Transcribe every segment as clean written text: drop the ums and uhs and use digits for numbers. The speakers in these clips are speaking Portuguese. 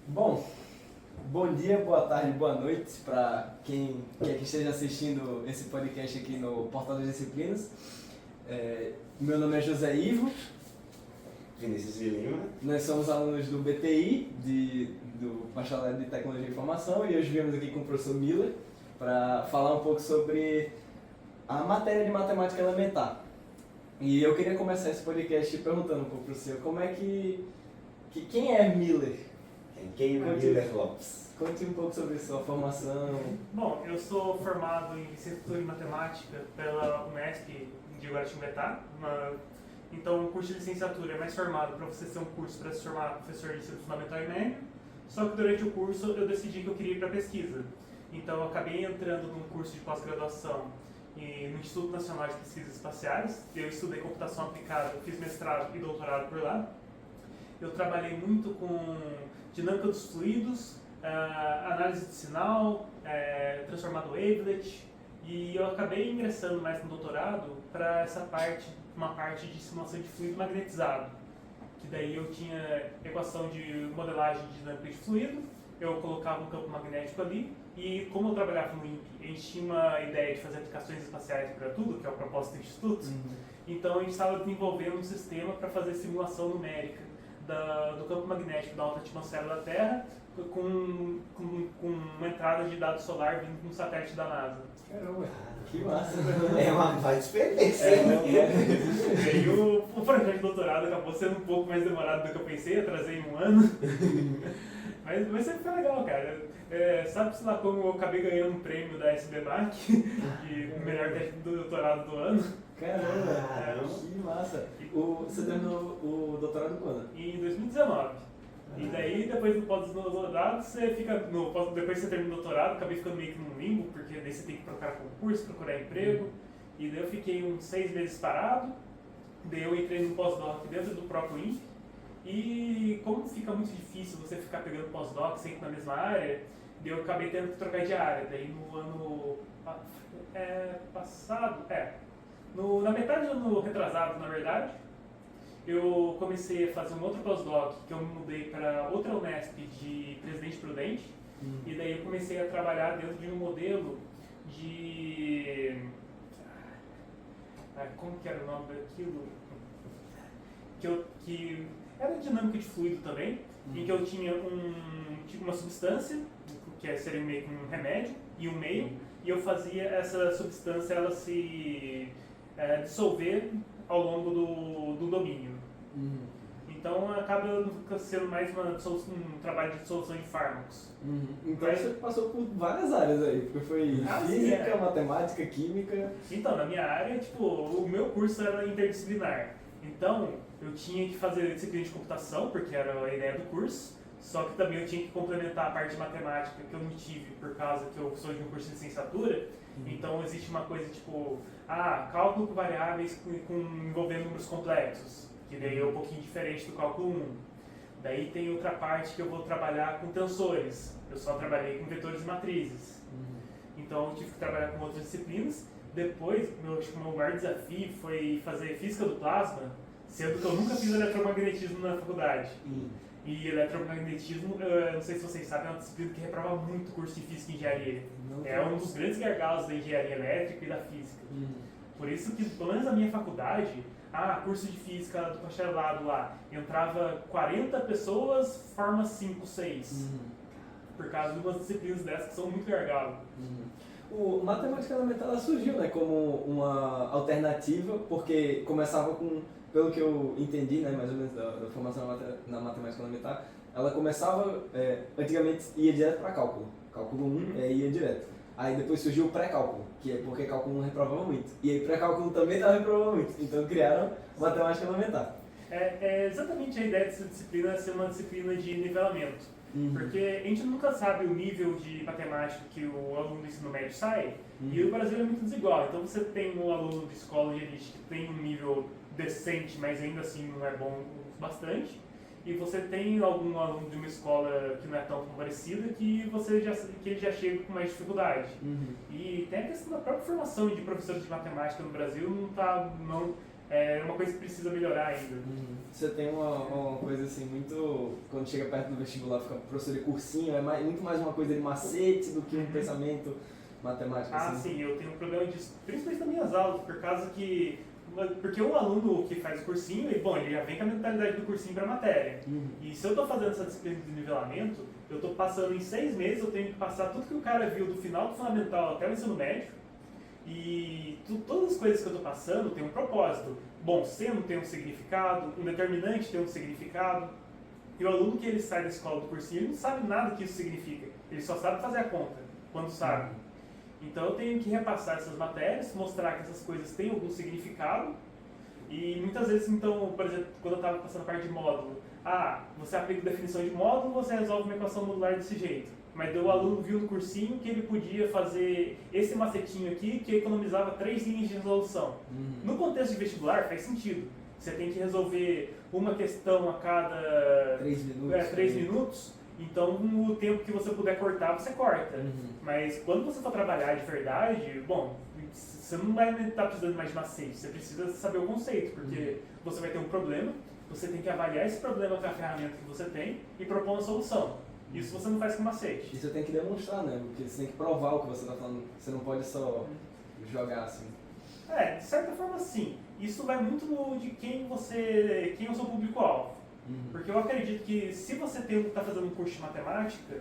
Bom, bom dia, boa tarde, boa noite para quem quer que esteja assistindo esse podcast aqui no Portal das Disciplinas. Meu nome é José Ivo. Vinícius de Lima. Nós somos alunos do BTI, do Bacharelado de Tecnologia e Informação, e hoje viemos aqui com o professor Miller para falar um pouco sobre a matéria de matemática elementar. E eu queria começar esse podcast perguntando um pouco para o senhor como é quem é Miller? Quem é Miller Lopes? Conte um pouco sobre sua formação. Bom, eu sou formado em Licenciatura em Matemática pela Unesp de Guaratinguetá. Então, o curso de licenciatura é mais formado para você ser um curso para se formar professor de ensino fundamental e médio. Só que durante o curso eu decidi que eu queria ir para pesquisa. Então, eu acabei entrando num curso de pós-graduação no Instituto Nacional de Pesquisas Espaciais. Eu estudei computação aplicada, fiz mestrado e doutorado por lá. Eu trabalhei muito com dinâmica dos fluidos, análise de sinal, transformado wavelet, e eu acabei ingressando mais no doutorado para uma parte de simulação de fluido magnetizado, que daí eu tinha equação de modelagem de dinâmica de fluido, eu colocava um campo magnético ali, e como eu trabalhava no INPE, a gente tinha uma ideia de fazer aplicações espaciais para tudo, que é o propósito do Instituto, então a gente estava desenvolvendo um sistema para fazer simulação numérica do campo magnético da alta atmosfera da Terra com uma entrada de dados solar vindo de um satélite da NASA. Caramba, que massa! É uma baita experiência. E aí o projeto de doutorado acabou sendo um pouco mais demorado do que eu pensei, atrasei um ano. Mas sempre foi legal, cara. Sabe-se lá como eu acabei ganhando um prêmio da SBMAC, de melhor teste do doutorado do ano? Caramba, que massa! Você terminou o doutorado quando? Em 2019. E daí, depois do pós-doutorado, você fica. Depois que você termina o doutorado, acabei ficando meio que num limbo, porque daí você tem que procurar concurso, procurar emprego. E daí eu fiquei uns 6 meses parado. Daí eu entrei no pós-doc dentro do próprio INPE. E como fica muito difícil você ficar pegando pós-doc sempre na mesma área, daí eu acabei tendo que trocar de área. Daí no ano passado, na metade do ano retrasado, na verdade, eu comecei a fazer um outro pós-doc, que eu me mudei para outra Unesp de Presidente Prudente, e daí eu comecei a trabalhar dentro de um modelo de... como que era o nome daquilo? Que era dinâmica de fluido também, em que eu tinha uma substância, que seria meio que um remédio, e um meio, e eu fazia essa substância ela se dissolver ao longo do domínio. Então acaba sendo mais um trabalho de dissolução de fármacos. Então você passou por várias áreas aí, porque foi física, matemática, química. Então, na minha área, o meu curso era interdisciplinar. Então, eu tinha que fazer disciplina de computação, porque era a ideia do curso, só que também eu tinha que complementar a parte de matemática que eu não tive por causa que eu sou de um curso de licenciatura. Então, existe uma coisa cálculo com variáveis envolvendo números complexos, que daí é um pouquinho diferente do cálculo 1. Daí tem outra parte que eu vou trabalhar com tensores, eu só trabalhei com vetores e matrizes. Então, eu tive que trabalhar com outras disciplinas. Depois, meu maior desafio foi fazer física do plasma, sendo que eu nunca fiz eletromagnetismo na faculdade. E eletromagnetismo, não sei se vocês sabem, é uma disciplina que reprova muito o curso de física e engenharia. É um dos grandes gargalos da engenharia elétrica e da física. Por isso que, pelo menos na minha faculdade, curso de física do bacharelado lá, entrava 40 pessoas, forma 5, 6. Por causa de umas disciplinas dessas que são muito gargalo. O matemática elementar ela surgiu, né, como uma alternativa, porque começava com, pelo que eu entendi, né, mais ou menos da formação na matemática elementar, ela começava, antigamente ia direto para cálculo. Cálculo 1 ia direto. Aí depois surgiu o pré-cálculo, que é porque cálculo 1 reprovava muito. E aí pré-cálculo também estava reprovando muito. Então criaram matemática elementar. É exatamente a ideia dessa disciplina ser uma disciplina de nivelamento. Porque a gente nunca sabe o nível de matemática que o aluno do ensino médio sai, e o Brasil é muito desigual. Então você tem um aluno de escola de elite que tem um nível decente, mas ainda assim não é bom bastante. E você tem algum aluno de uma escola que não é tão favorecida que ele já chega com mais dificuldade. E tem a questão da própria formação de professores de matemática no Brasil, é uma coisa que precisa melhorar ainda. Você tem uma coisa assim, muito. Quando chega perto do vestibular, fica professor de cursinho, é muito mais uma coisa de macete do que um pensamento matemático. Ah, assim. sim, eu tenho um problema disso, principalmente nas minhas aulas, por causa que. Porque o aluno que faz o cursinho, ele já vem com a mentalidade do cursinho para a matéria. E se eu estou fazendo essa disciplina de nivelamento, eu estou passando em 6 meses, eu tenho que passar tudo que o cara viu do final do fundamental até o ensino médio. E todas as coisas que eu estou passando tem um propósito. Bom, seno tem um significado, um determinante tem um significado. E o aluno que ele sai da escola do cursinho, ele não sabe nada que isso significa. Ele só sabe fazer a conta, quando sabe. Então eu tenho que repassar essas matérias, mostrar que essas coisas têm algum significado. E muitas vezes, então, por exemplo, quando eu estava passando a parte de módulo, você aplica definição de módulo, você resolve uma equação modular desse jeito. Mas o aluno viu no cursinho que ele podia fazer esse macetinho aqui que economizava 3 linhas de resolução. No contexto de vestibular faz sentido. Você tem que resolver uma questão a cada 3 minutos. 3 minutos, então o tempo que você puder cortar, você corta. Mas quando você for trabalhar de verdade, bom, você não vai estar precisando mais de macete, você precisa saber o conceito, porque você vai ter um problema, você tem que avaliar esse problema com a ferramenta que você tem e propor uma solução. Isso você não faz com macete. E você tem que demonstrar, né? Porque você tem que provar o que você está falando. Você não pode só jogar assim. De certa forma sim. Isso vai muito de quem é o seu público-alvo. Porque eu acredito que se você está fazendo um curso de matemática,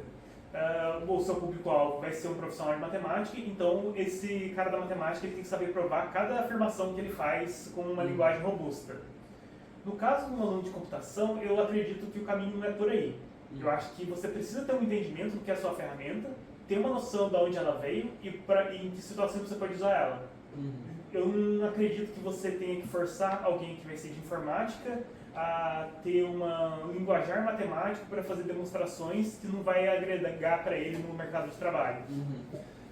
o seu público-alvo vai ser um profissional de matemática, então esse cara da matemática ele tem que saber provar cada afirmação que ele faz com uma linguagem robusta. No caso de um aluno de computação, eu acredito que o caminho não é por aí. Eu acho que você precisa ter um entendimento do que é a sua ferramenta, ter uma noção de onde ela veio e em que situação você pode usar ela. Eu não acredito que você tenha que forçar alguém que vai ser de informática a ter uma linguajar matemático para fazer demonstrações que não vai agregar para ele no mercado de trabalho.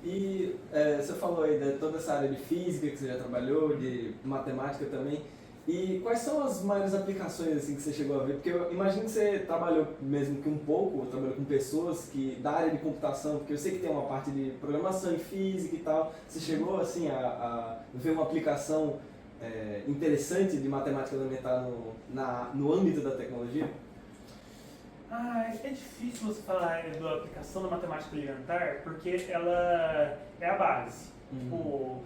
E você falou aí de toda essa área de física que você já trabalhou, de matemática também. E quais são as maiores aplicações assim, que você chegou a ver? Porque eu imagino que você trabalhou mesmo que um pouco, trabalhou com pessoas da área de computação, porque eu sei que tem uma parte de programação em física e tal. Você chegou assim, a ver uma aplicação interessante de matemática elementar no âmbito da tecnologia? É difícil você falar da aplicação da matemática elementar, porque ela é a base. Tipo,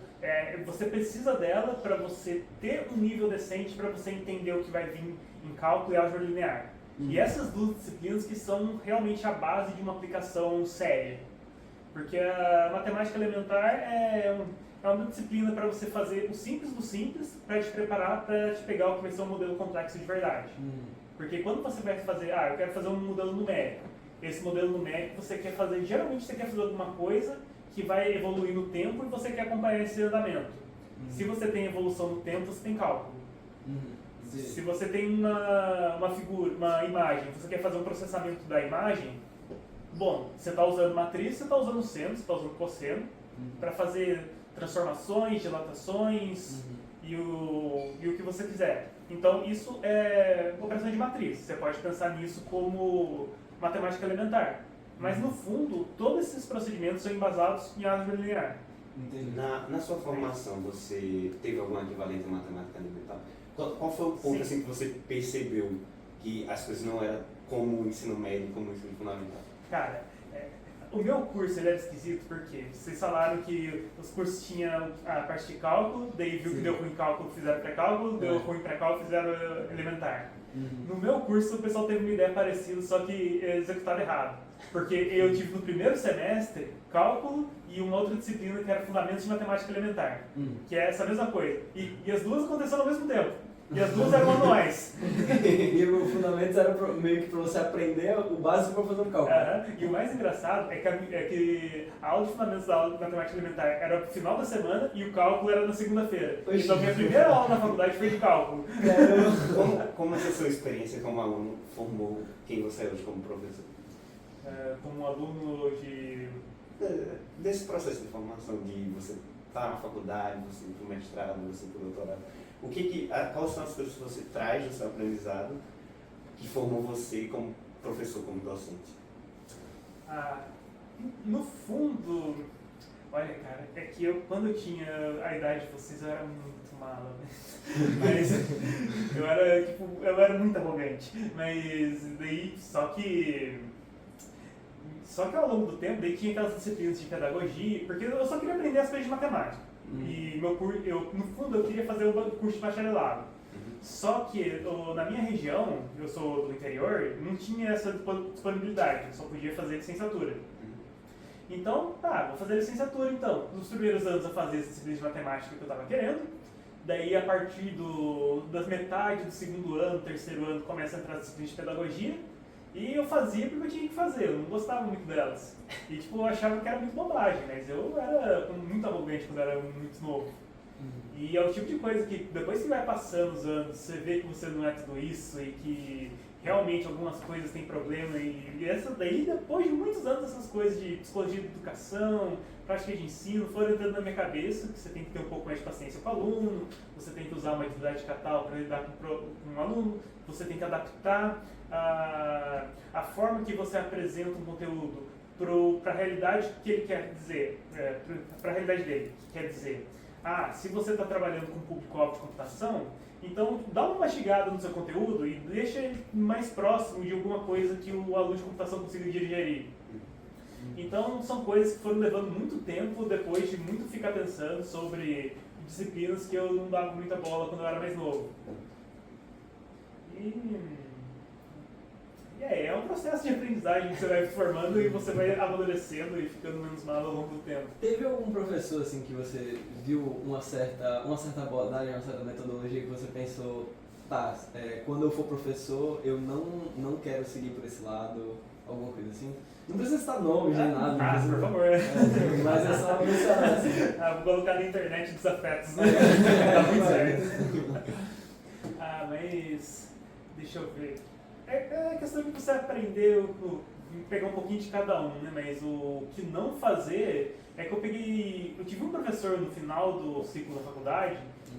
você precisa dela para você ter um nível decente para você entender o que vai vir em cálculo e álgebra linear. E essas duas disciplinas que são realmente a base de uma aplicação séria. Porque a matemática elementar é uma disciplina para você fazer o simples do simples para te preparar para te pegar o que vai ser um modelo complexo de verdade. Porque quando você vai fazer, eu quero fazer um modelo numérico. Esse modelo numérico geralmente você quer fazer alguma coisa que vai evoluir no tempo e você quer acompanhar esse andamento. Se você tem evolução no tempo, você tem cálculo. Se você tem uma figura, uma imagem, você quer fazer um processamento da imagem, bom, você está usando matriz, você está usando seno, você está usando cosseno, para fazer transformações, dilatações e o que você quiser. Então isso é operação de matriz, você pode pensar nisso como matemática elementar. Mas no fundo, todos esses procedimentos são embasados em álgebra linear. Entendi. Na sua formação, você teve alguma equivalência em matemática elementar? Qual foi o ponto assim, que você percebeu que as coisas não eram como o ensino médio, como o ensino fundamental? Cara, o meu curso ele era esquisito porque vocês falaram que os cursos tinham a parte de cálculo, daí viu que deu ruim cálculo, fizeram pré-cálculo, deu ruim pré-cálculo, fizeram elementar. No meu curso o pessoal teve uma ideia parecida, só que executava errado. Porque eu tive no primeiro semestre cálculo e uma outra disciplina que era fundamentos de matemática elementar, que é essa mesma coisa. E as duas aconteceram ao mesmo tempo. E as duas eram manuais. E o fundamentos era meio que para você aprender o básico para fazer um cálculo. E o mais engraçado é que a aula de fundamentos da aula de matemática elementar era no final da semana e o cálculo era na segunda-feira. Então minha primeira aula na faculdade foi de cálculo. Como essa sua experiência como aluno formou quem você é hoje como professor? Como aluno Desse processo de formação, de você estar na faculdade, você ir para o mestrado, você ir para o doutorado, quais são as coisas que você traz do seu aprendizado que formou você como professor, como docente? No fundo, Olha, cara, é que quando eu tinha a idade de vocês, eu era muito mala, né? Mas eu era muito arrogante. Mas daí, só que ao longo do tempo, daí tinha aquelas disciplinas de pedagogia, porque eu só queria aprender as coisas de matemática. E no fundo, eu queria fazer o curso de bacharelado. Só que na minha região, eu sou do interior, não tinha essa disponibilidade, eu só podia fazer licenciatura. Então, vou fazer licenciatura então. Nos primeiros anos eu fazia essa disciplina de matemática que eu estava querendo. Daí, a partir das metade do segundo ano, terceiro ano, começa a entrar a disciplina de pedagogia. E eu fazia porque eu tinha que fazer, eu não gostava muito delas. E eu achava que era muito bobagem, mas eu era muito arrogante quando eu era muito novo. E é o tipo de coisa que depois que vai passando os anos, você vê que você não é tudo isso e que realmente algumas coisas têm problema. E essa daí, depois de muitos anos, essas coisas de psicologia de educação, prática de ensino, foram entrando na minha cabeça que você tem que ter um pouco mais de paciência com o aluno, você tem que usar uma atividade de catálogo para lidar com um aluno, você tem que adaptar a forma que você apresenta um conteúdo para a realidade que ele quer dizer, para a realidade dele, que quer dizer. Se você está trabalhando com público-alvo de computação, então dá uma mastigada no seu conteúdo e deixa ele mais próximo de alguma coisa que o aluno de computação consiga digerir. Então são coisas que foram levando muito tempo depois de muito ficar pensando sobre disciplinas que eu não dava muita bola quando eu era mais novo. É um processo de aprendizagem que você vai formando e você vai amadurecendo e ficando menos mal ao longo do tempo. Teve algum professor assim que você viu uma certa abordagem, uma certa metodologia que você pensou, quando eu for professor eu não quero seguir por esse lado, alguma coisa assim? Não precisa citar nomes nem nada. Por favor. Mas é só mencionar assim. Vou colocar na internet desafetos, né? Tá muito certo. Mas deixa eu ver. É questão de você aprender, pegar um pouquinho de cada um, né? Mas o que não fazer é que eu tive um professor no final do ciclo da faculdade,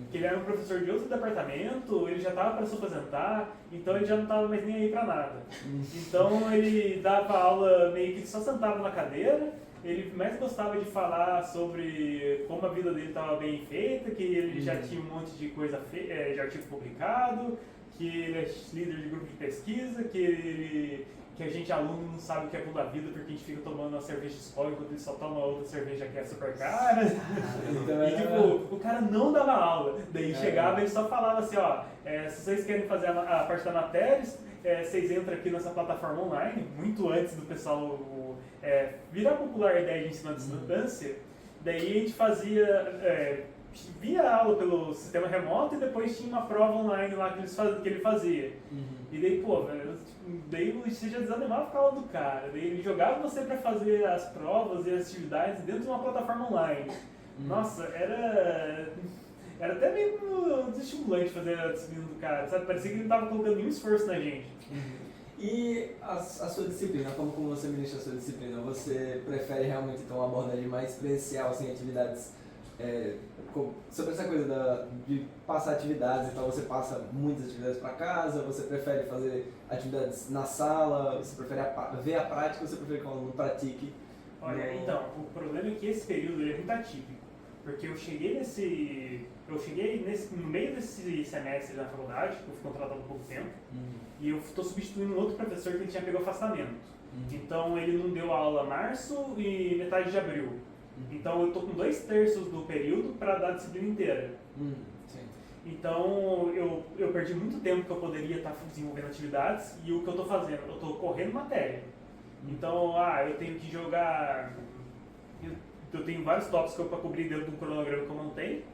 que ele era um professor de outro departamento, ele já estava para se aposentar, então ele já não estava mais nem aí para nada. Então ele dava aula meio que ele só sentava na cadeira, ele mais gostava de falar sobre como a vida dele estava bem feita, que ele já tinha um monte de coisa de artigo publicado, que ele é líder de grupo de pesquisa, que a gente, aluno, não sabe o que é bom da vida porque a gente fica tomando uma cerveja de escola enquanto ele só toma outra cerveja que é super cara. E o cara não dava aula. Daí chegava e ele só falava assim, se vocês querem fazer a parte da matéria, vocês entram aqui nessa plataforma online, muito antes do pessoal virar popular a ideia de ensino à distância. Daí a gente via aula pelo sistema remoto e depois tinha uma prova online lá que ele fazia. E daí, daí você já desanimava com a aula do cara. Daí ele jogava você para fazer as provas e as atividades dentro de uma plataforma online. Nossa, era até meio desestimulante fazer a disciplina do cara, sabe? Parecia que ele não estava colocando nenhum esforço na gente. E a sua disciplina, como você ministra a sua disciplina? Você prefere realmente ter uma abordagem mais presencial, assim, atividades sobre essa coisa de passar atividades, então você passa muitas atividades para casa, você prefere fazer atividades na sala, você prefere ver a prática ou você prefere que o aluno pratique? Olha, então, o problema é que esse período é muito atípico, porque eu cheguei no meio desse semestre na faculdade, que eu fui contratado há pouco tempo, e eu estou substituindo um outro professor que ele tinha pegado afastamento. Então ele não deu aula março e metade de abril. Então eu estou com 2/3 do período para dar a disciplina inteira. Então eu perdi muito tempo que eu poderia estar desenvolvendo atividades e o que eu estou fazendo? Eu estou correndo matéria. Então, eu tenho que jogar... Eu tenho vários tópicos para cobrir dentro de um cronograma que eu montei.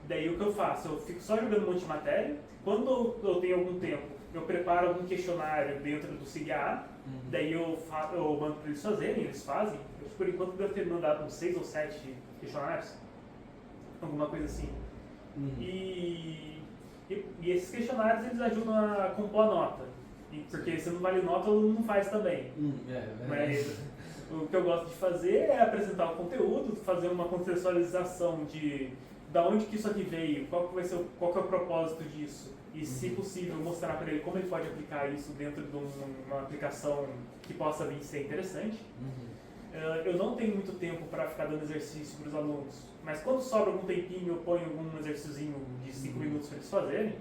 Daí o que eu faço? Eu fico só jogando um monte de matéria. Quando eu tenho algum tempo, eu preparo algum questionário dentro do SIGA. Daí eu mando para eles fazerem, eles fazem. Por enquanto eu devo ter mandado uns 6 ou 7 questionários, alguma coisa assim. E esses questionários eles ajudam a compor a nota, porque se não vale nota, o aluno não faz também. Mas o que eu gosto de fazer é apresentar o conteúdo, fazer uma contextualização de onde que isso aqui veio, qual que é o propósito disso. E, se possível, mostrar para ele como ele pode aplicar isso dentro de uma aplicação que possa vir ser interessante. eu não tenho muito tempo para ficar dando exercício para os alunos, mas quando sobra algum tempinho eu ponho algum exercíciozinho de 5 minutos para eles fazerem.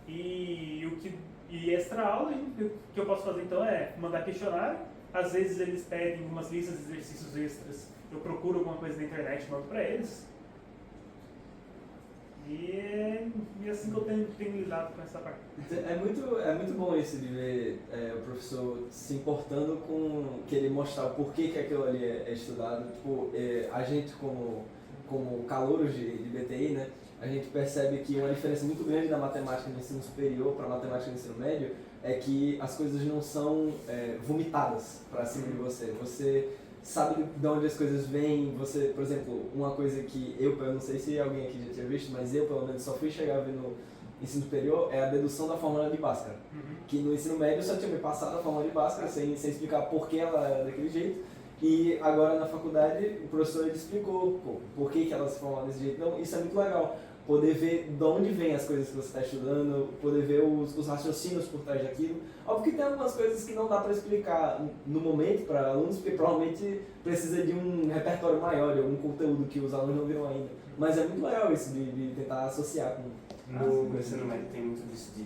E extra aula, o que eu posso fazer então é mandar questionário. Às vezes eles pedem umas listas de exercícios extras, eu procuro alguma coisa na internet e mando para eles. E assim que eu tenho lidado com essa parte. É muito bom isso de ver o professor se importando com querer mostrar o porquê que aquilo ali é estudado. Tipo, a gente como calouros de BTI, né, a gente percebe que uma diferença muito grande da matemática no ensino superior para a matemática no ensino médio é que as coisas não são vomitadas para cima de você. Você sabe de onde as coisas vêm. Você, por exemplo, uma coisa que eu não sei se alguém aqui já tinha visto, mas eu pelo menos só fui chegar a ver no ensino superior, é a dedução da fórmula de Bhaskara. Que no ensino médio eu só tinha me passado a fórmula de Bhaskara sem explicar por que ela era daquele jeito. E agora na faculdade o professor ele explicou por que ela se forma desse jeito. Então isso é muito legal. Poder ver de onde vêm as coisas que você está estudando, poder ver os raciocínios por trás daquilo. Óbvio que tem algumas coisas que não dá para explicar no momento para alunos, porque provavelmente precisa de um repertório maior, de algum conteúdo que os alunos não viram ainda. Mas é muito legal isso, de tentar associar com... No ensino médio tem muito disso de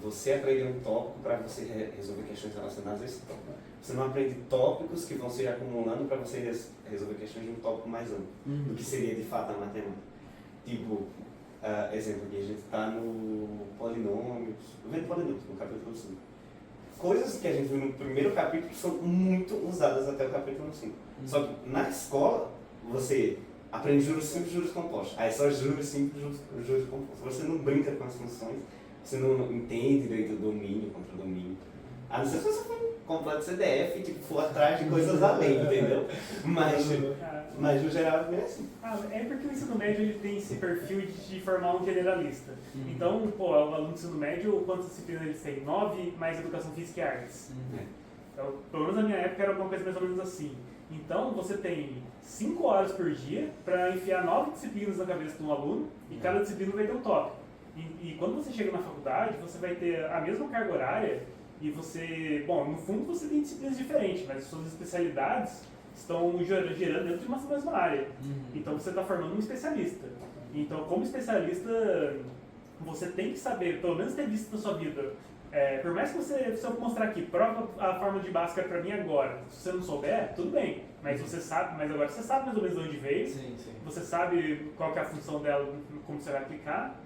você aprender um tópico para você resolver questões relacionadas a esse tópico. Você não aprende tópicos que vão se acumulando para você resolver questões de um tópico mais amplo, do que seria de fato a matemática. Tipo, exemplo aqui, a gente está no polinômios, eu venho polinômios, no capítulo 5. Coisas que a gente viu no primeiro capítulo são muito usadas até o capítulo 5. Só que na escola, você aprende juros simples e juros compostos. Aí só juros simples e juros compostos. Você não brinca com as funções, você não entende direito do domínio contra domínio. A não ser se você for um completo CDF, tipo, for atrás de coisas além, entendeu? Mas no geral é assim. É porque o ensino médio ele tem esse perfil de formar um generalista. Então, o aluno do ensino médio, quantas disciplinas eles têm? 9 mais educação física e artes. Então, pelo menos na minha época era alguma coisa mais ou menos assim. Então, você tem 5 horas por dia para enfiar 9 disciplinas na cabeça de um aluno e cada disciplina vai ter um tópico. E quando você chega na faculdade, você vai ter a mesma carga horária e você, no fundo você tem disciplinas diferentes, mas as suas especialidades estão gerando dentro de uma mesma área. Então você está formando um especialista. Então, como especialista, você tem que saber, pelo menos ter visto na sua vida, por mais que se eu mostrar aqui, prova a fórmula de Bhaskara para mim agora, se você não souber, tudo bem, mas mas agora você sabe mais ou menos de onde veio, você sabe qual que é a função dela, como você vai aplicar.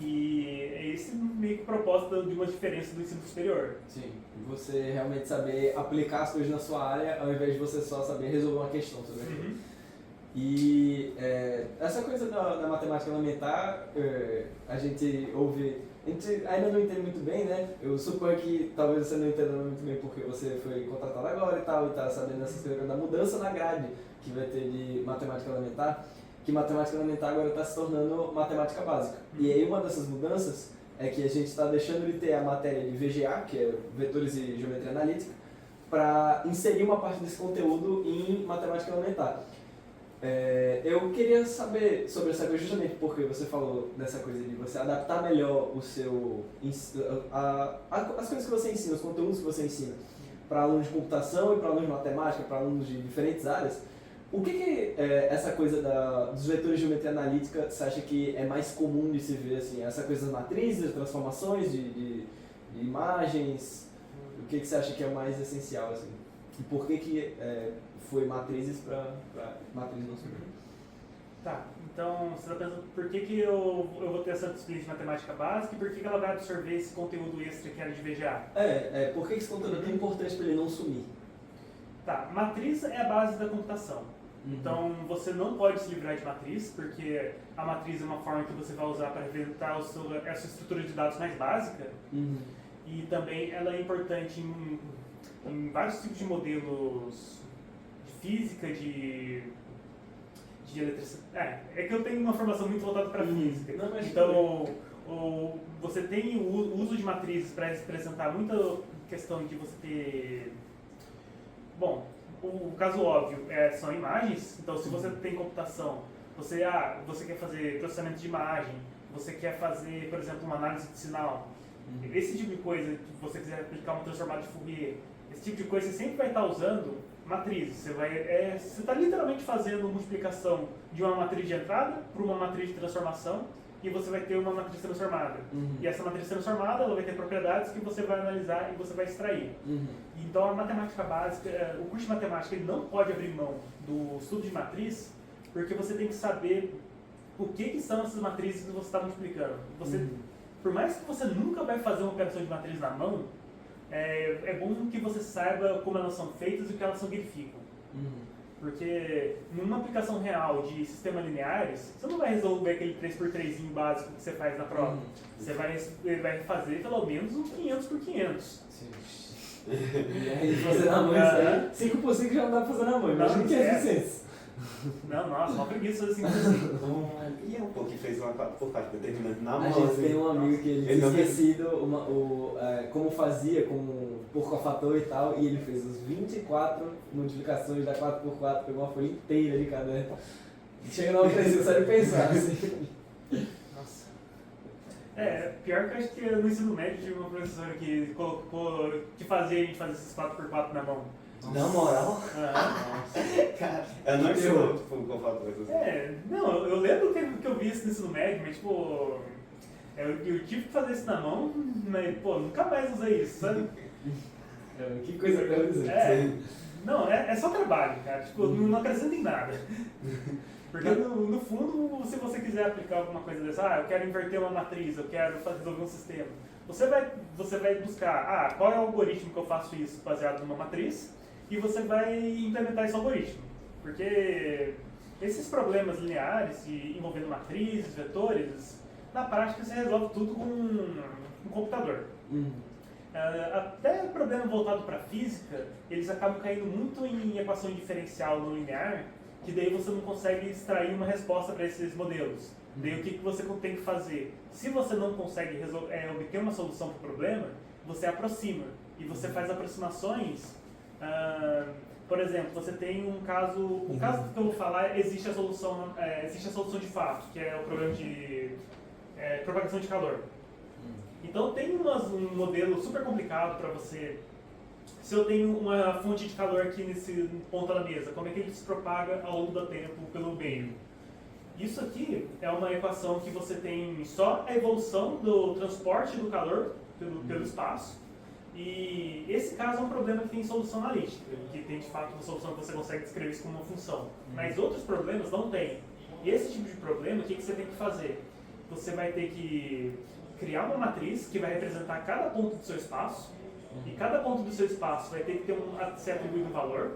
E é esse meio que o propósito de uma diferença do ensino superior. Sim, você realmente saber aplicar as coisas na sua área, ao invés de você só saber resolver uma questão sobre aquilo. E essa coisa da matemática elementar, a gente ainda não entende muito bem, né? Eu suponho que talvez você não entenda muito bem porque você foi contratado agora e tal, e está sabendo essas coisas da mudança na grade que vai ter de matemática elementar. Que matemática elementar agora está se tornando matemática básica. E aí uma dessas mudanças é que a gente está deixando de ter a matéria de VGA, que é vetores e geometria analítica, para inserir uma parte desse conteúdo em matemática elementar. Eu queria saber sobre essa coisa justamente porque você falou dessa coisa de você adaptar melhor o seu as coisas que você ensina, os conteúdos que você ensina para alunos de computação e para alunos de matemática, para alunos de diferentes áreas. O que essa coisa dos vetores de geometria analítica você acha que é mais comum de se ver, assim? Essa coisa das matrizes, transformações de imagens, o que você acha que é o mais essencial, assim? E por que foi matrizes para matrizes não super? Tá, então você está pensando por que eu vou ter essa disciplina de matemática básica e por que ela vai absorver esse conteúdo extra que era de VGA? Por que esse conteúdo é tão importante para ele não sumir? Tá, matriz é a base da computação. Então, você não pode se livrar de matriz, porque a matriz é uma forma que você vai usar para representar a sua estrutura de dados mais básica. E também ela é importante em vários tipos de modelos de física, de eletricidade. É que eu tenho uma formação muito voltada para física. Então, você tem o uso de matrizes para representar muita questão de você ter... O caso óbvio são imagens, então se você tem computação, você quer fazer processamento de imagem, você quer fazer, por exemplo, uma análise de sinal, esse tipo de coisa, se você quiser aplicar uma transformada de Fourier, esse tipo de coisa, você sempre vai estar usando matrizes. Você está literalmente fazendo multiplicação de uma matriz de entrada para uma matriz de transformação e você vai ter uma matriz transformada. E essa matriz transformada ela vai ter propriedades que você vai analisar e você vai extrair. Então a matemática básica, o curso de matemática ele não pode abrir mão do estudo de matriz, porque você tem que saber o que são essas matrizes que você está multiplicando. Por mais que você nunca vai fazer uma operação de matriz na mão, é bom que você saiba como elas são feitas e o que elas significam. Porque numa aplicação real de sistemas lineares, você não vai resolver aquele 3x3 básico que você faz na prova. Você vai fazer pelo menos uns 500 por 500. E aí fazer na mão isso aí, 5 por 5 já não dá pra fazer na mão, imagina que é 600. Não, nossa, uma preguiça fazer 5 por 5. E é um pouco que fez uma 4x4 determinante na mão. A gente tem um amigo que ele tinha não esquecido como fazia por cofator e tal, e ele fez os 24 multiplicações da 4x4, pegou uma folha inteira de caderno. Chega numa precisa só de pensar, assim. Nossa. Pior que eu acho que no ensino médio tive uma professora que fazia a gente fazer esses 4x4 na mão. Na moral? Cara, eu não sou, tipo, cofator. Não, eu lembro que eu vi isso no ensino médio, mas tipo, eu tive que fazer isso na mão, mas pô, nunca mais usei isso, sabe? Que coisa pra Não, é só trabalho, cara, tipo, não acrescenta em nada. Porque no fundo, se você quiser aplicar alguma coisa dessa, eu quero inverter uma matriz, eu quero resolver um sistema, você vai buscar, qual é o algoritmo que eu faço isso baseado numa matriz, e você vai implementar esse algoritmo. Porque esses problemas lineares envolvendo matrizes, vetores, na prática você resolve tudo com um computador. Até problema voltado para física, eles acabam caindo muito em equação diferencial não linear, que daí você não consegue extrair uma resposta para esses modelos. Daí o que você tem que fazer? Se você não consegue obter uma solução para o problema, você aproxima. E você faz aproximações. Por exemplo, você tem um caso... O caso que eu vou falar, existe a solução de fato, que é o problema de propagação de calor. Então tem um modelo super complicado para você... Se eu tenho uma fonte de calor aqui nesse ponto da mesa, como é que ele se propaga ao longo do tempo pelo meio? Isso aqui é uma equação que você tem só a evolução do transporte do calor pelo espaço. E esse caso é um problema que tem solução analítica, que tem de fato uma solução que você consegue descrever isso como uma função. Mas outros problemas não tem. E esse tipo de problema, o que você tem que fazer? Você vai ter que criar uma matriz que vai representar cada ponto do seu espaço, e cada ponto do seu espaço vai ter que ser atribuído um valor,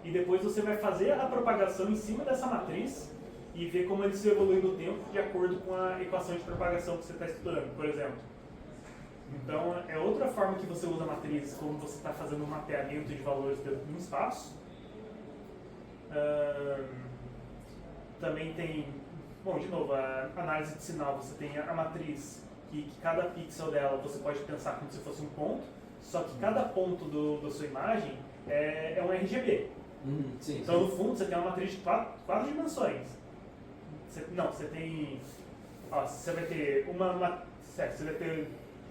e depois você vai fazer a propagação em cima dessa matriz e ver como ele se evolui no tempo de acordo com a equação de propagação que você está estudando, por exemplo. Então, é outra forma que você usa a matriz, como você está fazendo um mapeamento de valores dentro de um espaço. Também tem, bom, de novo, a análise de sinal. Você tem a matriz, que cada pixel dela você pode pensar como se fosse um ponto, só que cada ponto da sua imagem é um RGB. Então, no fundo, você tem uma matriz de quatro dimensões. Você tem... você vai ter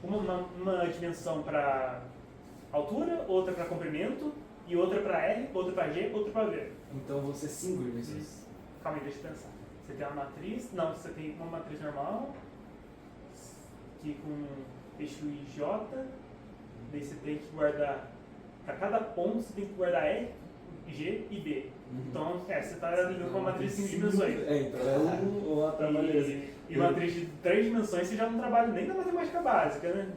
uma dimensão para altura, outra para comprimento, e outra para R, outra para G, outra para V. Então vão ser 5 dimensões. Calma aí, deixa eu pensar. Você tem uma matriz, você tem uma matriz normal, que com eixo IJ, daí você tem que guardar, para cada ponto você tem que guardar R, G e B. Então, você está lidando com uma matriz de 5 dimensões. Então é uma trabalheira. E matriz de 3 dimensões você já não trabalha nem na matemática básica, né?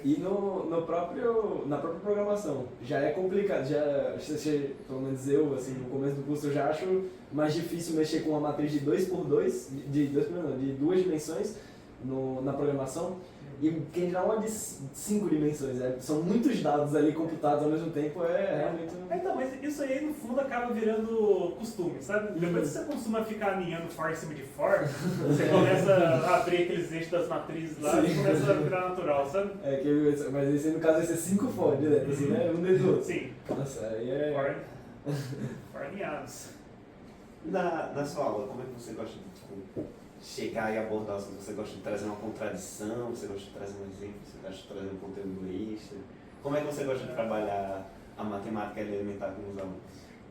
E na própria programação, já é complicado, pelo menos eu, assim, no começo do curso eu já acho mais difícil mexer com uma matriz de 2x2, de 2 dimensões na programação, e quem dirá uma de 5 dimensões, são muitos dados ali computados ao mesmo tempo, realmente... Então, mas isso aí no fundo acaba virando costume, sabe? Depois que você costuma ficar aninhando for em cima de for, você começa a abrir aqueles eixos das matrizes lá e começa a virar natural, sabe? Mas esse no caso vai ser 5 for direto, assim, né? Um dentro do outro. Sim. Nossa, aí é... For alinhados. Na sua aula, como é que você gosta de chegar e abordar? Você gosta de trazer uma contradição? Você gosta de trazer um exemplo? Você gosta de trazer um conteúdo extra? Como é que você gosta de trabalhar a matemática elementar com os alunos?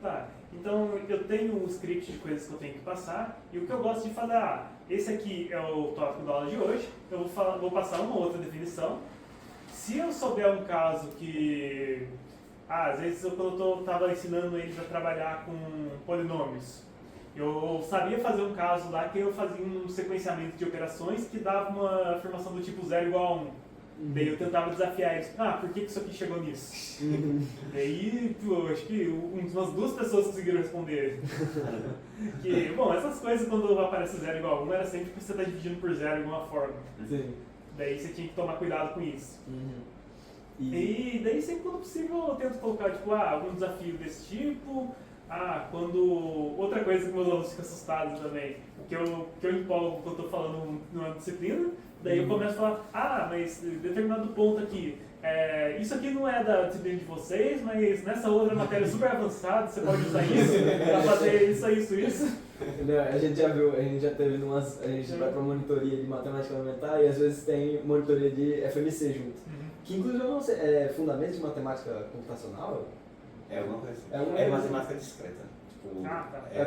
Tá, então eu tenho um script de coisas que eu tenho que passar e o que eu gosto de falar, esse aqui é o tópico da aula de hoje, eu vou passar uma outra definição. Se eu souber um caso que, às vezes quando eu estava ensinando eles a trabalhar com polinômios, eu sabia fazer um caso lá que eu fazia um sequenciamento de operações que dava uma afirmação do tipo 0 igual a 1. Daí eu tentava desafiar eles. Por que isso aqui chegou nisso? Daí, acho que umas 2 pessoas conseguiram responder. Bom, essas coisas quando aparece 0 igual a 1 era sempre porque você está dividindo por 0 de alguma forma. Sim. Daí você tinha que tomar cuidado com isso. E E daí sempre quando possível eu tento colocar algum desafio desse tipo. Quando... Outra coisa que meus alunos ficam assustados também, que eu empolgo quando eu estou falando numa disciplina, daí eu começo a falar, mas determinado ponto aqui, isso aqui não é da disciplina de vocês, mas nessa outra matéria super avançada, você pode usar isso para fazer isso. Não, a gente já viu, a gente já teve a gente vai para monitoria de matemática elementar e às vezes tem monitoria de FMC junto. Que inclusive não sei, é fundamentos de matemática computacional? É alguma coisa assim. É alguma É coisa matemática discreta. Tipo,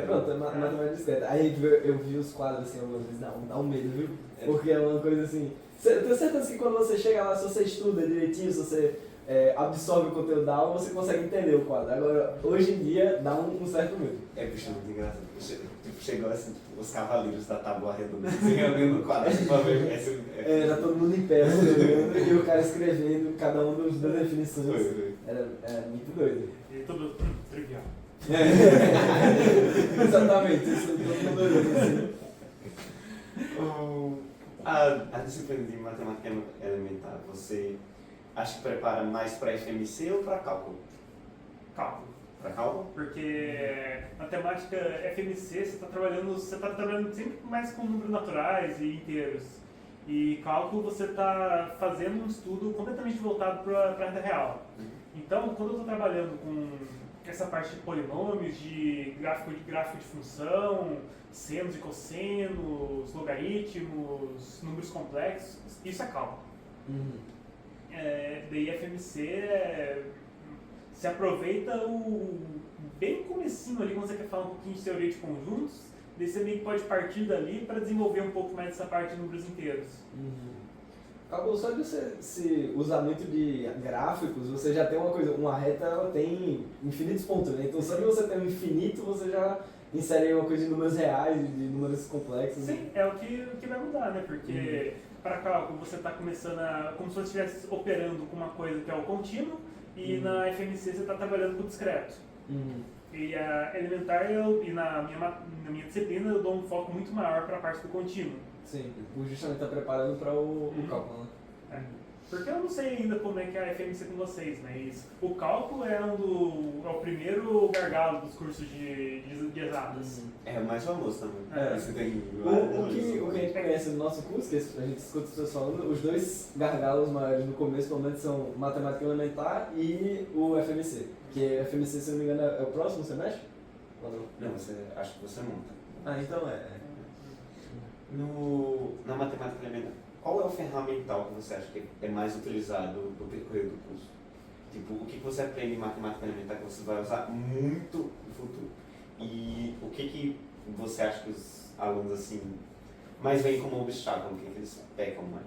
pronto, é matemática discreta. Aí eu vi os quadros assim algumas vezes, dá um medo, viu? Porque é uma coisa assim. Eu tenho certeza que quando você chega lá, se você estuda direitinho, se você absorve o conteúdo da aula, você consegue entender o quadro. Agora, hoje em dia, dá um certo medo. É, bicho, muito engraçado. Chegou assim, tipo, os cavaleiros da tábua redonda se reunindo no quadro pra ver. Era todo mundo em pé, escrevendo, e o cara escrevendo cada uma das definições. Foi. Era muito doido. E tudo trivial. Exatamente, isso todo mundo olhando assim. A disciplina de matemática elementar, você acha que prepara mais para FMC ou para cálculo? Cálculo. Para cálculo? Porque matemática FMC você está trabalhando sempre mais com números naturais e inteiros. E cálculo você está fazendo um estudo completamente voltado para a vida real. Então, quando eu estou trabalhando com essa parte de polinômios, de gráfico de função, senos e cossenos, logaritmos, números complexos, isso é cálculo. Daí FMC se aproveita bem comecinho ali, quando você quer falar um pouquinho de teoria de conjuntos, daí você meio que pode partir dali para desenvolver um pouco mais dessa parte de números inteiros. Cálculo, só de você se usar muito de gráficos, você já tem uma reta, ela tem infinitos pontos, né? Então só de você ter um infinito, você já insere uma coisa de números reais, de números complexos. Sim, é o que vai mudar, né? Porque para cálculo você está começando como se você estivesse operando com uma coisa que é o contínuo, e na FMC você está trabalhando com o discreto. E a elementar, na minha disciplina, eu dou um foco muito maior para a parte do contínuo. Sim, justamente está preparando para o cálculo, né? Porque eu não sei ainda como é que é a FMC com vocês, mas o cálculo é o primeiro gargalo dos cursos de exatas. É o mais famoso também. Você tem O que a gente conhece no nosso curso, que a gente escuta as pessoas falando, os dois gargalos maiores no começo, pelo menos, são matemática elementar e o FMC. Que o FMC, se não me engano, é o próximo semestre? Ou não? Não, acho que você monta. Então Na matemática elementar, qual é o ferramental que você acha que é mais utilizado no percorrer do curso? Tipo, o que você aprende em matemática elementar que você vai usar muito no futuro? E o que você acha que os alunos assim mais veem como obstáculo, o que eles pecam mais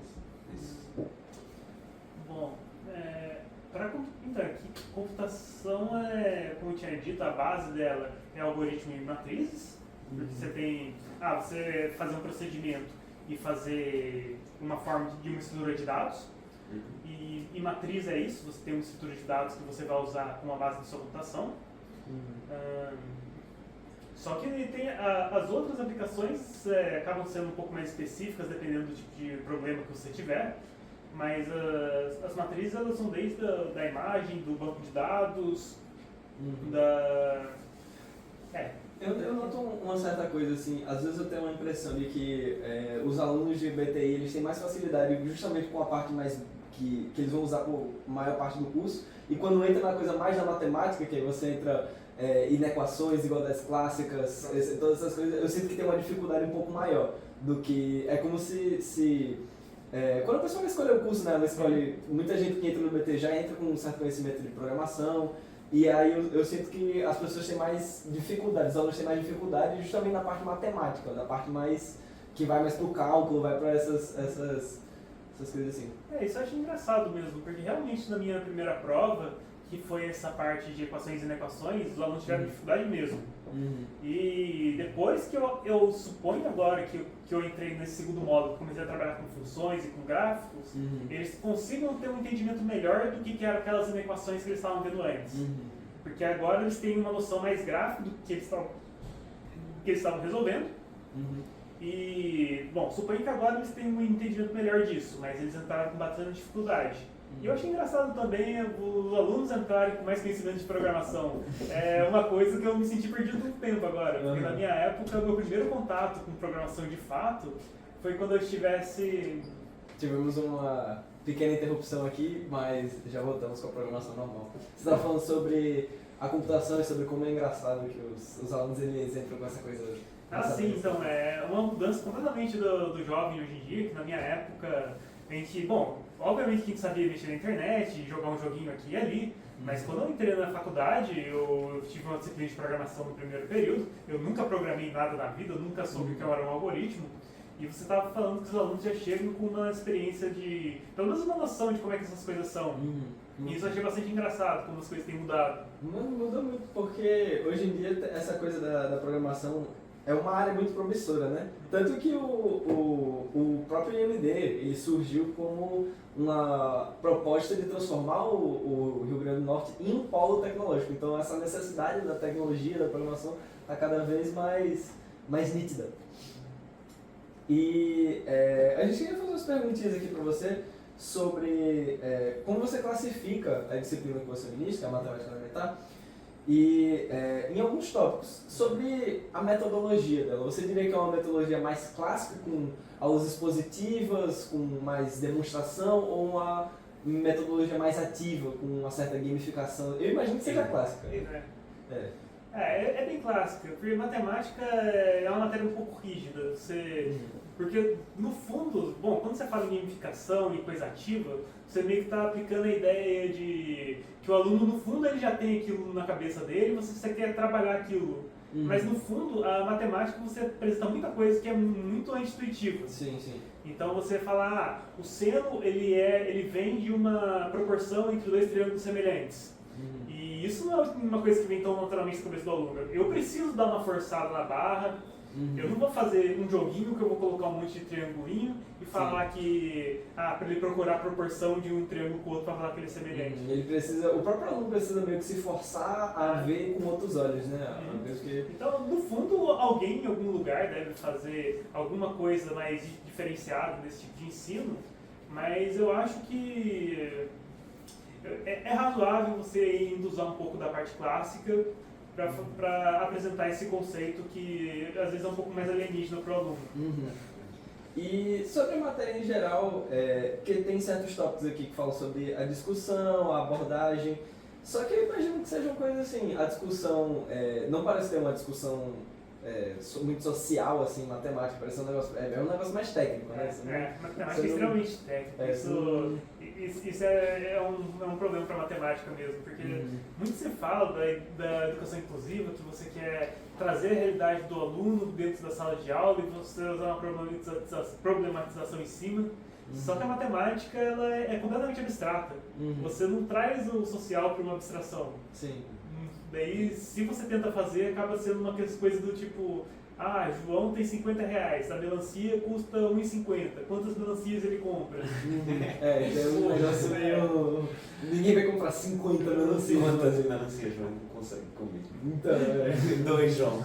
nisso? Bom, então, aqui computação como eu tinha dito, a base dela é algoritmo e matrizes. Porque você tem, você fazer um procedimento e fazer uma forma de uma estrutura de dados. E matriz é isso, você tem uma estrutura de dados que você vai usar como a base da sua computação. Só que tem as outras aplicações acabam sendo um pouco mais específicas, dependendo do tipo de problema que você tiver. Mas as matrizes elas são desde da imagem, do banco de dados, Eu noto uma certa coisa assim, às vezes eu tenho uma impressão de que os alunos de BTI eles têm mais facilidade justamente com a parte mais que eles vão usar por maior parte do curso, e quando entra na coisa mais da matemática, que aí você entra inequações, igualdades clássicas, todas essas coisas, eu sinto que tem uma dificuldade um pouco maior do que, é como se quando a pessoa escolhe o curso, né, ela escolhe, muita gente que entra no BT já entra com um certo conhecimento de programação, E aí eu sinto que as pessoas têm mais dificuldade, os alunos têm mais dificuldade justamente na parte matemática, na parte mais que vai mais pro cálculo, vai para essas coisas assim. Isso eu acho engraçado mesmo, porque realmente na minha primeira prova, que foi essa parte de equações e inequações, os alunos tiveram dificuldade mesmo. E depois que eu suponho agora que eu entrei nesse segundo módulo, comecei a trabalhar com funções e com gráficos, eles consigam ter um entendimento melhor do que eram aquelas inequações que eles estavam vendo antes. Porque agora eles têm uma noção mais gráfica do que eles estavam resolvendo. E, bom, suponho que agora eles têm um entendimento melhor disso, mas eles entraram com bastante dificuldade. E eu achei engraçado também os alunos entrarem com mais conhecimento de programação. É uma coisa que eu me senti perdido no tempo agora, porque na minha época, o meu primeiro contato com programação de fato foi quando eu estivesse... Tivemos uma pequena interrupção aqui, mas já voltamos com a programação normal. Você estava falando sobre a computação e sobre como é engraçado que os alunos eles entram com essa coisa... sim, então, é uma mudança completamente do jovem hoje em dia, que na minha época a gente, bom, obviamente que a gente sabia mexer na internet, jogar um joguinho aqui e ali, mas quando eu entrei na faculdade, eu tive uma disciplina de programação no primeiro período, eu nunca programei nada na vida, eu nunca soube o que era um algoritmo, e você estava falando que os alunos já chegam com uma experiência de, pelo menos uma noção de como é que essas coisas são. E isso eu achei bastante engraçado, como as coisas têm mudado. Mudou muito, porque hoje em dia essa coisa da programação é uma área muito promissora, né? Tanto que o próprio IMD ele surgiu como uma proposta de transformar o Rio Grande do Norte em um polo tecnológico. Então essa necessidade da tecnologia, da programação, está cada vez mais nítida. E a gente queria fazer umas perguntinhas aqui para você sobre como você classifica a disciplina que você ministra, a matemática elementar, e em alguns tópicos sobre a metodologia dela. Você diria que é uma metodologia mais clássica, com aulas expositivas, com mais demonstração, ou uma metodologia mais ativa, com uma certa gamificação? Eu imagino que seja clássica. É bem clássica, porque matemática é uma matéria um pouco rígida. Porque, no fundo, bom, quando você fala em gamificação e coisa ativa, você meio que está aplicando a ideia de que o aluno, no fundo, ele já tem aquilo na cabeça dele, você quer trabalhar aquilo. Mas, no fundo, a matemática, você apresenta muita coisa que é muito intuitiva. Sim. Então, você fala, o seno, ele vem de uma proporção entre dois triângulos semelhantes. E isso não é uma coisa que vem tão naturalmente na cabeça do aluno. Eu preciso dar uma forçada na barra. Eu não vou fazer um joguinho que eu vou colocar um monte de triangulinho e falar que, para ele procurar a proporção de um triângulo com o outro para falar que ele é semelhante. O próprio aluno precisa meio que se forçar a ver com outros olhos, né? Então, no fundo, alguém em algum lugar deve fazer alguma coisa mais diferenciada nesse tipo de ensino, mas eu acho que é razoável você induzir um pouco da parte clássica para apresentar esse conceito que às vezes é um pouco mais alienígena para o aluno. E sobre a matéria em geral, que tem certos tópicos aqui que falam sobre a discussão, a abordagem, só que eu imagino que sejam coisas assim, a discussão, não parece ter uma discussão muito social, assim, matemática, parece um negócio, um negócio mais técnico, né? Matemática é extremamente técnica. Isso é um problema para a matemática mesmo, porque muito se fala da educação inclusiva, que você quer trazer a realidade do aluno dentro da sala de aula e você usar uma problematização em cima. Só que a matemática ela é completamente abstrata. Você não traz o social para uma abstração. Sim. Daí, se você tenta fazer, acaba sendo uma coisa do tipo, João tem R$50, a melancia custa R$1,50, quantas melancias ele compra? É um negócio meio... Ninguém vai comprar 50 melancias. Quantas melancias João consegue comer? Então, 2 João.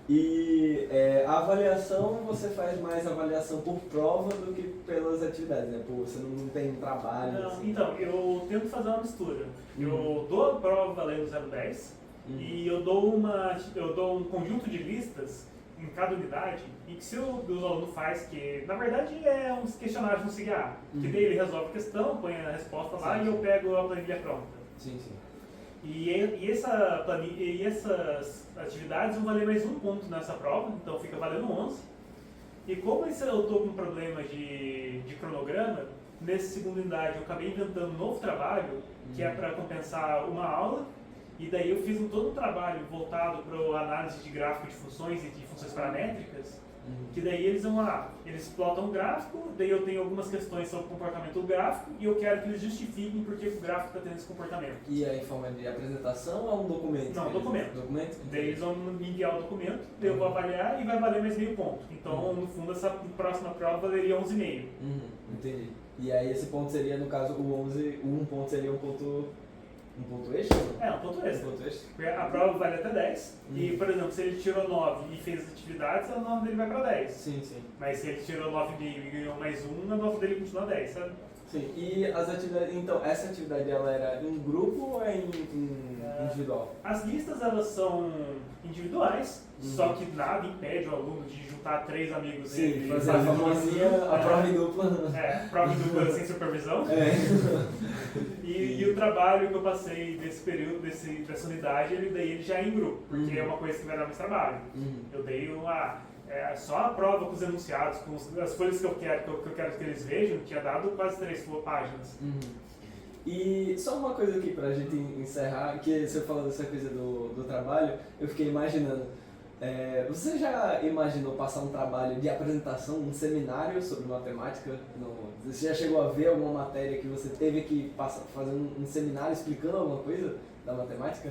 E a avaliação, você faz mais avaliação por prova do que pelas atividades, né? Você não tem trabalho. Não, assim. então, eu tento fazer uma mistura. Eu dou a prova valendo 0,10 e eu dou um conjunto de listas em cada unidade e que se o aluno faz, que na verdade é uns questionários no CIGA, que daí ele resolve a questão, põe a resposta lá e eu pego a planilha pronta. Sim. E essas atividades vão valer mais 1 ponto nessa prova, então fica valendo 11. E como eu estou com problema de cronograma, nessa segunda unidade eu acabei inventando um novo trabalho, que é para compensar uma aula, e daí eu fiz todo um trabalho voltado para a análise de gráfico de funções e de funções paramétricas, que daí eles vão lá, eles plotam um gráfico, daí eu tenho algumas questões sobre o comportamento do gráfico e eu quero que eles justifiquem por que o gráfico está tendo esse comportamento. E é em forma de apresentação ou é um documento? Não, documento. Documento? Daí eles vão me enviar o documento, daí eu vou avaliar e vai valer mais meio ponto. Então, no fundo, essa próxima prova valeria 11,5. Entendi. E aí esse ponto seria, no caso, o 11, o 1 ponto seria um ponto extra? É, um ponto extra. Um ponto extra. Porque a prova vale até 10. E, por exemplo, se ele tirou 9 e fez as atividades, a nota dele vai para 10. Sim, sim. Mas se ele tirou 9,5 e ganhou mais 1, a nota dele continua 10, sabe? Sim. E as atividades, então, essa atividade ela era em grupo ou é em individual? As listas, elas são individuais, só que nada impede o aluno de juntar 3 amigos Sim, e fazer a famosinha, a prova em dupla. prova em dupla sem supervisão. E o trabalho que eu passei desse período, dessa unidade, ele já é em grupo, porque é uma coisa que vai dar mais trabalho. Eu dei só a prova com os enunciados, com as folhas que eu quero que eles vejam, tinha dado quase 3 páginas. E só uma coisa aqui pra gente encerrar, que você falou dessa coisa do trabalho, eu fiquei imaginando. Você já imaginou passar um trabalho de apresentação, um seminário sobre matemática? Você já chegou a ver alguma matéria que você teve que fazer um seminário explicando alguma coisa da matemática?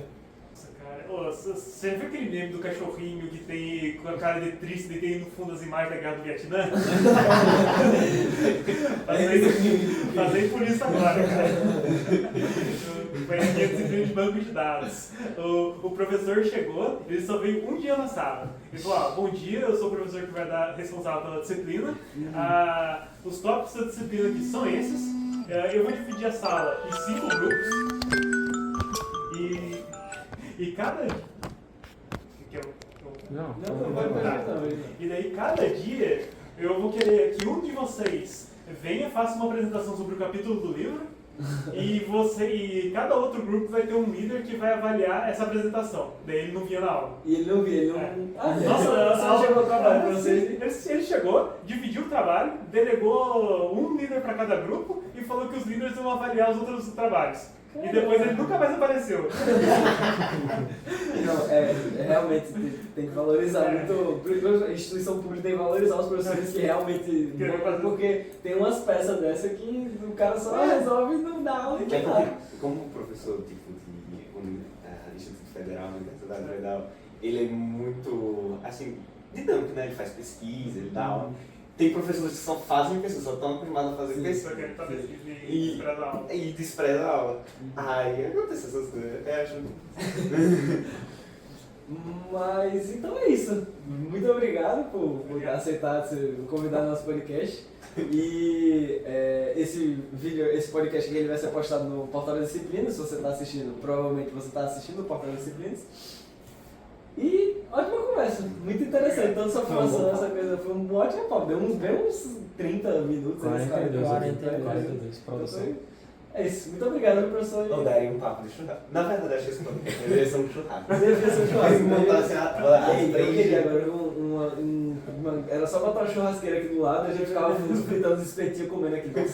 Nossa, cara. Você viu aquele meme do cachorrinho que tem com a cara de triste e tem no fundo as imagens da guerra do Vietnã? Passei por isso agora, cara. Foi aqui a disciplina de banco de dados. O professor chegou, ele só veio um dia na sala. Ele falou, bom dia, eu sou o professor que vai dar responsável pela disciplina. Os tópicos da disciplina aqui são esses. Eu vou dividir a sala em 5 grupos. E cada... Não, vai perguntar. E daí, cada dia, eu vou querer que um de vocês venha, faça uma apresentação sobre o capítulo do livro, e cada outro grupo vai ter um líder que vai avaliar essa apresentação. Daí ele não vinha na aula. E ele não via, ele não... Nossa, chegou ao trabalho pra vocês. Ele chegou, dividiu o trabalho, delegou um líder para cada grupo e falou que os líderes vão avaliar os outros trabalhos. E depois ele nunca mais apareceu. Não, realmente tem que valorizar muito. A instituição pública tem que valorizar os professores que realmente vão, porque tem umas peças dessa que o cara só resolve não dar aula. Que é porque, como professor de Instituto Federal, Universidade Federal, ele é muito, assim, dinâmico, né? Ele faz pesquisa, ele dá aula. Tem professores que só fazem pesquisa, só estão acostumados a fazer pesquisa. E despreza a aula. Aí acontece essas coisas. Acho. Mas então é isso. Muito obrigado por aceitar convidar no nosso podcast. E esse podcast aqui ele vai ser postado no Portal das Disciplinas. Se você está assistindo, provavelmente você está assistindo o Portal das Disciplinas. E ótima conversa, muito interessante. Toda essa formação, essa coisa foi um ótimo papo. Deu uns 30 minutos. 42 produção. É isso, muito obrigado, professor. Ou daria um papo de churrasco. Na verdade, acho que esse podcast deveria ser um churrasco. Deveria ser um churrasco. Montar assim, eu queria agora era só botar uma churrasqueira aqui do lado e a gente ficava fritando os espetinhos comendo aqui. Bem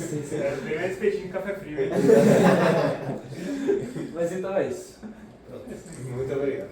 mais espetinho de café frio. Mas então é isso. Muito obrigado.